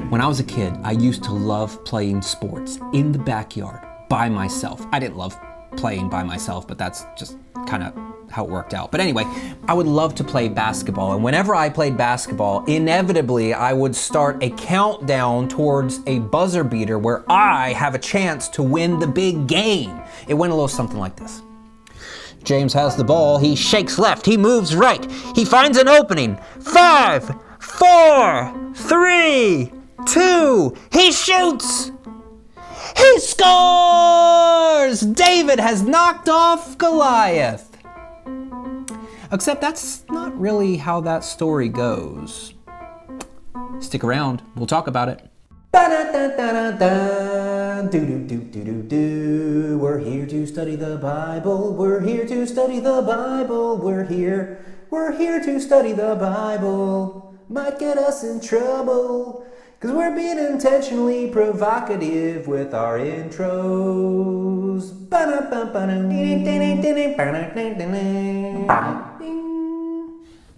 When I was a kid, I used to love playing sports in the backyard by myself. I didn't love playing by myself, but that's just kind of how it worked out. But anyway, I would love to play basketball. And whenever I played basketball, inevitably I would start a countdown towards a buzzer beater where I have a chance to win the big game. It went a little something like this. James has the ball. He shakes left. He moves right. He finds an opening. 5, 4, 3, 2. He shoots. He scores! David has knocked off Goliath. Except that's not really how that story goes. Stick around. We'll talk about it. We're here to study the Bible. We're here to study the Bible. We're here to study the Bible. Might get us in trouble, 'cause we're being intentionally provocative with our intros.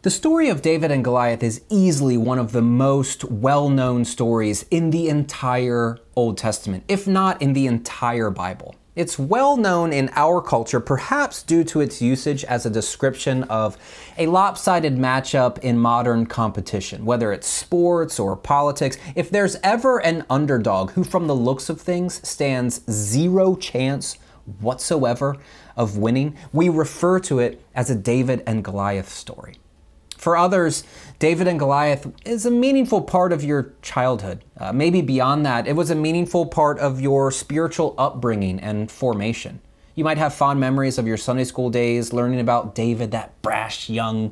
The story of David and Goliath is easily one of the most well-known stories in the entire Old Testament, if not in the entire Bible. It's well known in our culture, perhaps due to its usage as a description of a lopsided matchup in modern competition, whether it's sports or politics. If there's ever an underdog who, from the looks of things, stands zero chance whatsoever of winning, we refer to it as a David and Goliath story. For others, David and Goliath is a meaningful part of your childhood. Maybe beyond that, it was a meaningful part of your spiritual upbringing and formation. You might have fond memories of your Sunday school days, learning about David, that brash young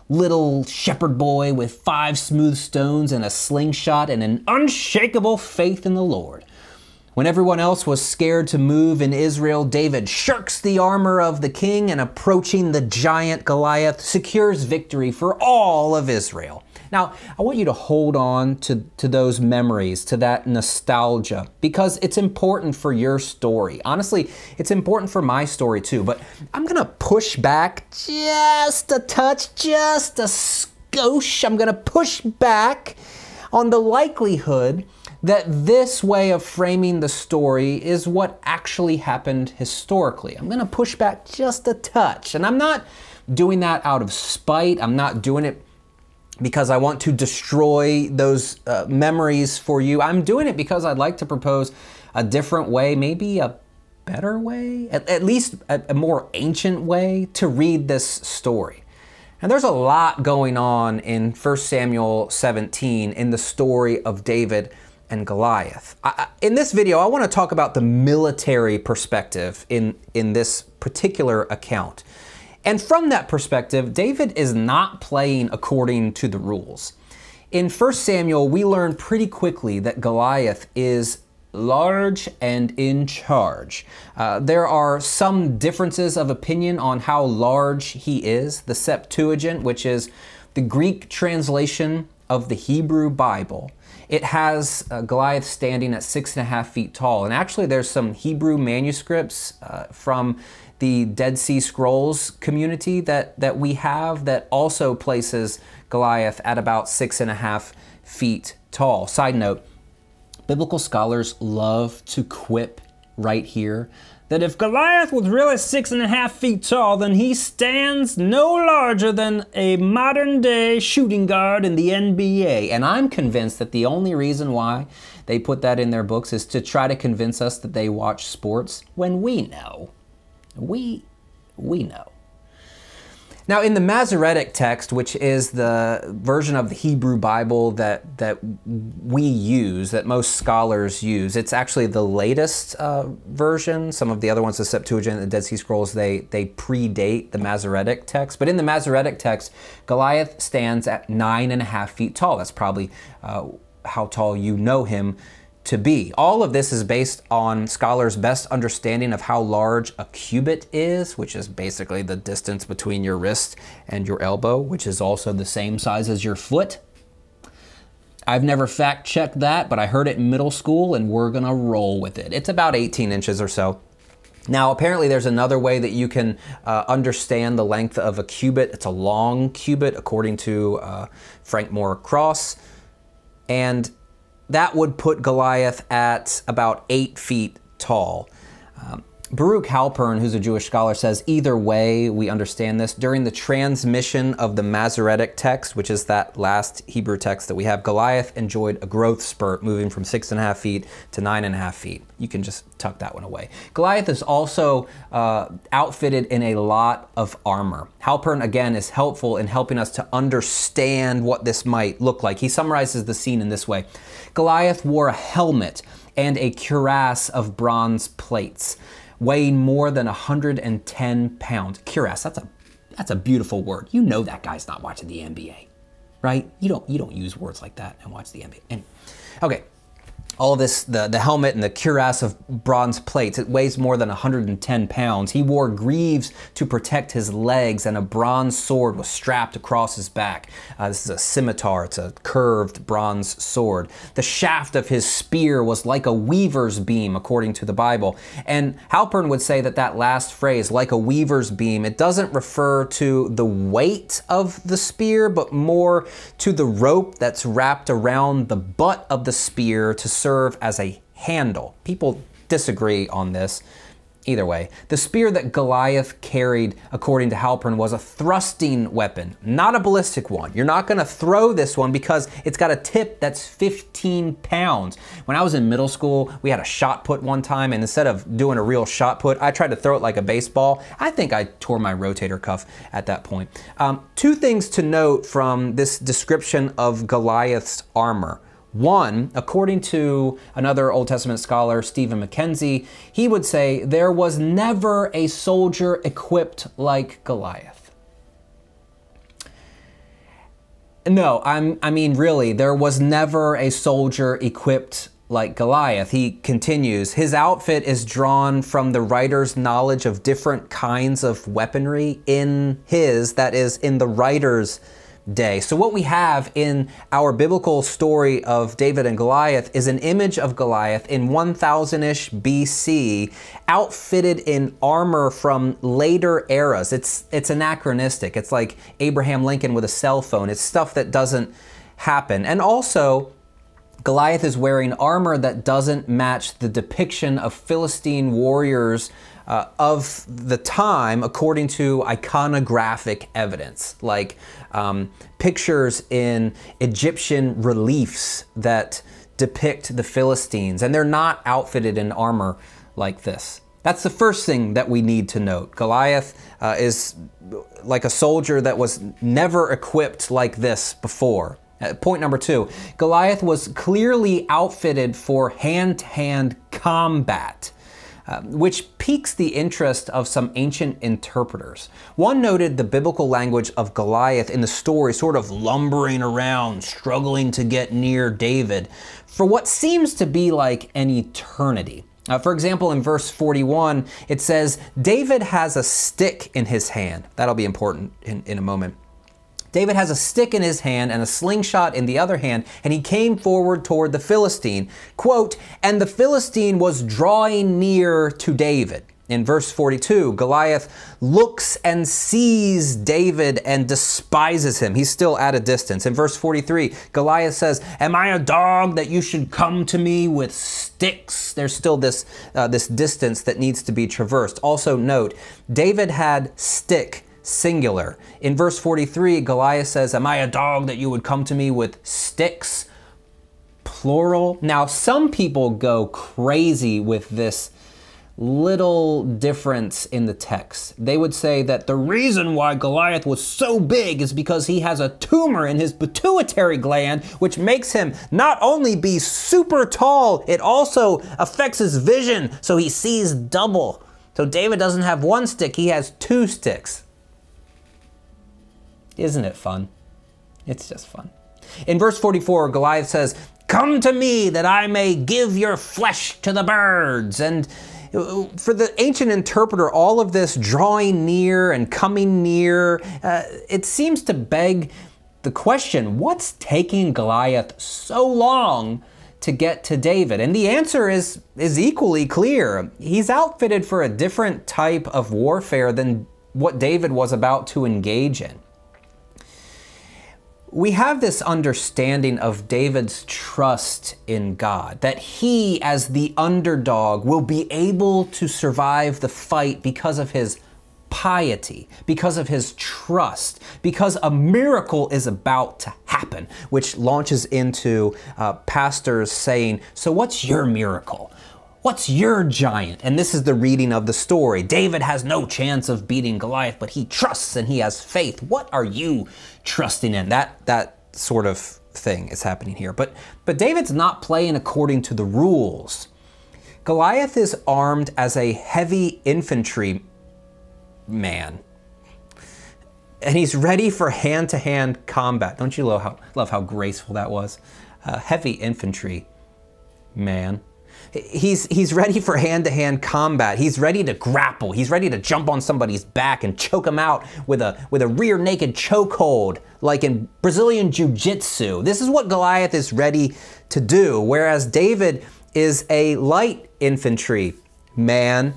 little shepherd boy with 5 smooth stones and a slingshot and an unshakable faith in the Lord. When everyone else was scared to move in Israel, David shirks the armor of the king and, approaching the giant Goliath, secures victory for all of Israel. Now, I want you to hold on to those memories, to that nostalgia, because it's important for your story. Honestly, it's important for my story too, but I'm gonna push back just a touch, just a skosh. I'm gonna push back on the likelihood that this way of framing the story is what actually happened historically. I'm going to push back just a touch. And I'm not doing that out of spite. I'm not doing it because I want to destroy those memories for you. I'm doing it because I'd like to propose a different way, maybe a better way, at least a more ancient way to read this story. And there's a lot going on in 1 Samuel 17 in the story of David and Goliath. In this video, I want to talk about the military perspective in this particular account. And from that perspective, David is not playing according to the rules. In 1 Samuel, we learn pretty quickly that Goliath is large and in charge. There are some differences of opinion on how large he is. The Septuagint, which is the Greek translation of the Hebrew Bible, it has Goliath standing at 6.5 feet tall. And actually there's some Hebrew manuscripts from the Dead Sea Scrolls community that we have that also places Goliath at about 6.5 feet tall. Side note, biblical scholars love to quip right here that if Goliath was really 6.5 feet tall, then he stands no larger than a modern day shooting guard in the NBA. And I'm convinced that the only reason why they put that in their books is to try to convince us that they watch sports when we know. We know. Now, in the Masoretic text, which is the version of the Hebrew Bible that we use, that most scholars use, it's actually the latest version. Some of the other ones, the Septuagint, the Dead Sea Scrolls, they predate the Masoretic text. But in the Masoretic text, Goliath stands at 9.5 feet tall. That's probably how tall you know him to be. All of this is based on scholars' best understanding of how large a cubit is, which is basically the distance between your wrist and your elbow, which is also the same size as your foot. I've never fact-checked that, but I heard it in middle school and we're gonna roll with it. It's about 18 inches or so. Now, apparently there's another way that you can understand the length of a cubit. It's a long cubit, according to Frank Moore Cross. And that would put Goliath at about 8 feet tall. Baruch Halpern, who's a Jewish scholar, says either way we understand this. During the transmission of the Masoretic text, which is that last Hebrew text that we have, Goliath enjoyed a growth spurt, moving from 6.5 feet to 9.5 feet. You can just tuck that one away. Goliath is also outfitted in a lot of armor. Halpern, again, is helpful in helping us to understand what this might look like. He summarizes the scene in this way. Goliath wore a helmet and a cuirass of bronze plates, weighing more than 110 pounds. Cuirass, that's a beautiful word. You know that guy's not watching the NBA, right? You don't use words like that and watch the NBA. Anyway, okay. All of this, the helmet and the cuirass of bronze plates, it weighs more than 110 pounds. He wore greaves to protect his legs, and a bronze sword was strapped across his back. This is a scimitar. It's a curved bronze sword. The shaft of his spear was like a weaver's beam, according to the Bible. And Halpern would say that that last phrase, like a weaver's beam, it doesn't refer to the weight of the spear, but more to the rope that's wrapped around the butt of the spear to serve as a handle. People disagree on this. Either way, the spear that Goliath carried, according to Halpern, was a thrusting weapon, not a ballistic one. You're not going to throw this one because it's got a tip that's 15 pounds. When I was in middle school, we had a shot put one time, and instead of doing a real shot put, I tried to throw it like a baseball. I think I tore my rotator cuff at that point. Two things to note from this description of Goliath's armor. One, according to another Old Testament scholar, Stephen Mackenzie, he would say there was never a soldier equipped like Goliath. No, I mean really, there was never a soldier equipped like Goliath. He continues, his outfit is drawn from the writer's knowledge of different kinds of weaponry that is, in the writer's day. So what we have in our biblical story of David and Goliath is an image of Goliath in 1000-ish BC, outfitted in armor from later eras. It's anachronistic. It's like Abraham Lincoln with a cell phone. It's stuff that doesn't happen. And also, Goliath is wearing armor that doesn't match the depiction of Philistine warriors of the time, according to iconographic evidence, like pictures in Egyptian reliefs that depict the Philistines, and they're not outfitted in armor like this. That's the first thing that we need to note. Goliath is like a soldier that was never equipped like this before. Point number two, Goliath was clearly outfitted for hand-to-hand combat, which piques the interest of some ancient interpreters. One noted the biblical language of Goliath in the story sort of lumbering around, struggling to get near David for what seems to be like an eternity. For example, in verse 41, it says, David has a stick in his hand. That'll be important in a moment. David has a stick in his hand and a slingshot in the other hand, and he came forward toward the Philistine. Quote, and the Philistine was drawing near to David. In verse 42, Goliath looks and sees David and despises him. He's still at a distance. In verse 43, Goliath says, am I a dog that you should come to me with sticks? There's still this distance that needs to be traversed. Also note, David had stick, singular. In verse 43, Goliath says, am I a dog that you would come to me with sticks? Plural. Now, some people go crazy with this little difference in the text. They would say that the reason why Goliath was so big is because he has a tumor in his pituitary gland, which makes him not only be super tall, it also affects his vision, so he sees double. So David doesn't have one stick, he has two sticks. Isn't it fun? It's just fun. In verse 44, Goliath says, come to me that I may give your flesh to the birds. And for the ancient interpreter, all of this drawing near and coming near, it seems to beg the question, what's taking Goliath so long to get to David? And the answer is equally clear. He's outfitted for a different type of warfare than what David was about to engage in. We have this understanding of David's trust in God, that he, as the underdog, will be able to survive the fight because of his piety, because of his trust, because a miracle is about to happen, which launches into pastors saying, so what's your miracle? What's your giant? And this is the reading of the story. David has no chance of beating Goliath, but he trusts and he has faith. What are you trusting in? That sort of thing is happening here. But David's not playing according to the rules. Goliath is armed as a heavy infantry man, and he's ready for hand-to-hand combat. Don't you love how graceful that was? Heavy infantry man. He's ready for hand-to-hand combat. He's ready to grapple. He's ready to jump on somebody's back and choke him out with a rear naked chokehold, like in Brazilian Jiu-Jitsu. This is what Goliath is ready to do, whereas David is a light infantry man.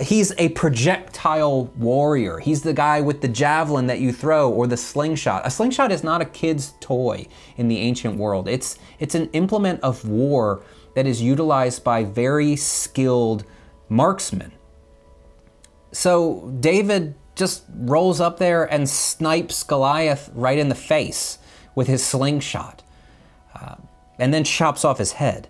He's a projectile warrior. He's the guy with the javelin that you throw, or the slingshot. A slingshot is not a kid's toy in the ancient world. It's an implement of war that is utilized by very skilled marksmen. So David just rolls up there and snipes Goliath right in the face with his slingshot, and then chops off his head.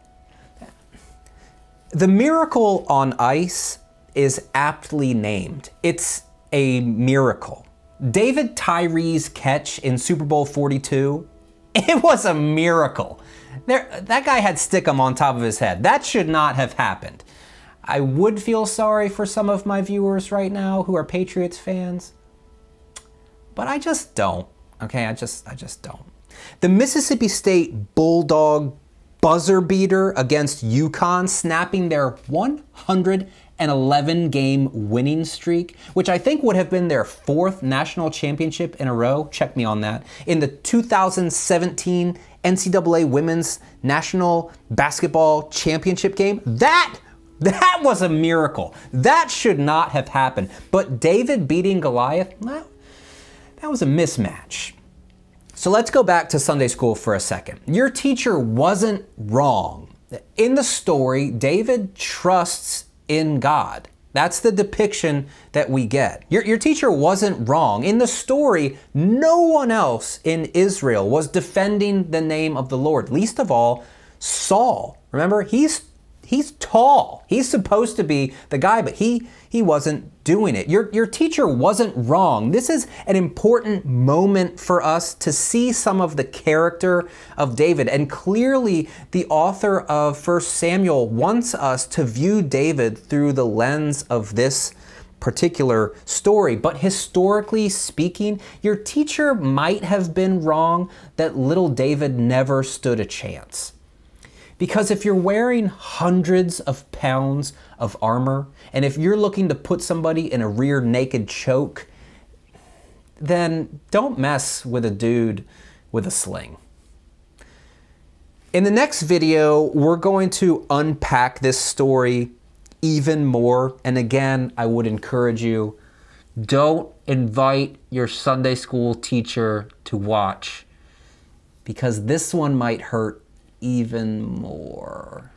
The miracle on ice is aptly named. It's a miracle. David Tyree's catch in Super Bowl 42, it was a miracle. That guy had stickum on top of his head. That should not have happened. I would feel sorry for some of my viewers right now who are Patriots fans, but I just don't. Okay, I just don't. The Mississippi State Bulldog buzzer beater against UConn, snapping their 111 game winning streak, which I think would have been their 4th national championship in a row. Check me on that. In the 2017 NCAA Women's National Basketball Championship game, that was a miracle. That should not have happened. But David beating Goliath, that was a mismatch. So let's go back to Sunday school for a second. Your teacher wasn't wrong. In the story, David trusts in God. That's the depiction that we get. Your teacher wasn't wrong. In the story, no one else in Israel was defending the name of the Lord, least of all Saul. Remember, he's tall. He's supposed to be the guy, but he wasn't doing it. Your teacher wasn't wrong. This is an important moment for us to see some of the character of David. And clearly, the author of 1 Samuel wants us to view David through the lens of this particular story. But historically speaking, your teacher might have been wrong that little David never stood a chance. Because if you're wearing hundreds of pounds of armor, and if you're looking to put somebody in a rear naked choke, then don't mess with a dude with a sling. In the next video, we're going to unpack this story even more. And again, I would encourage you, don't invite your Sunday school teacher to watch, because this one might hurt even more.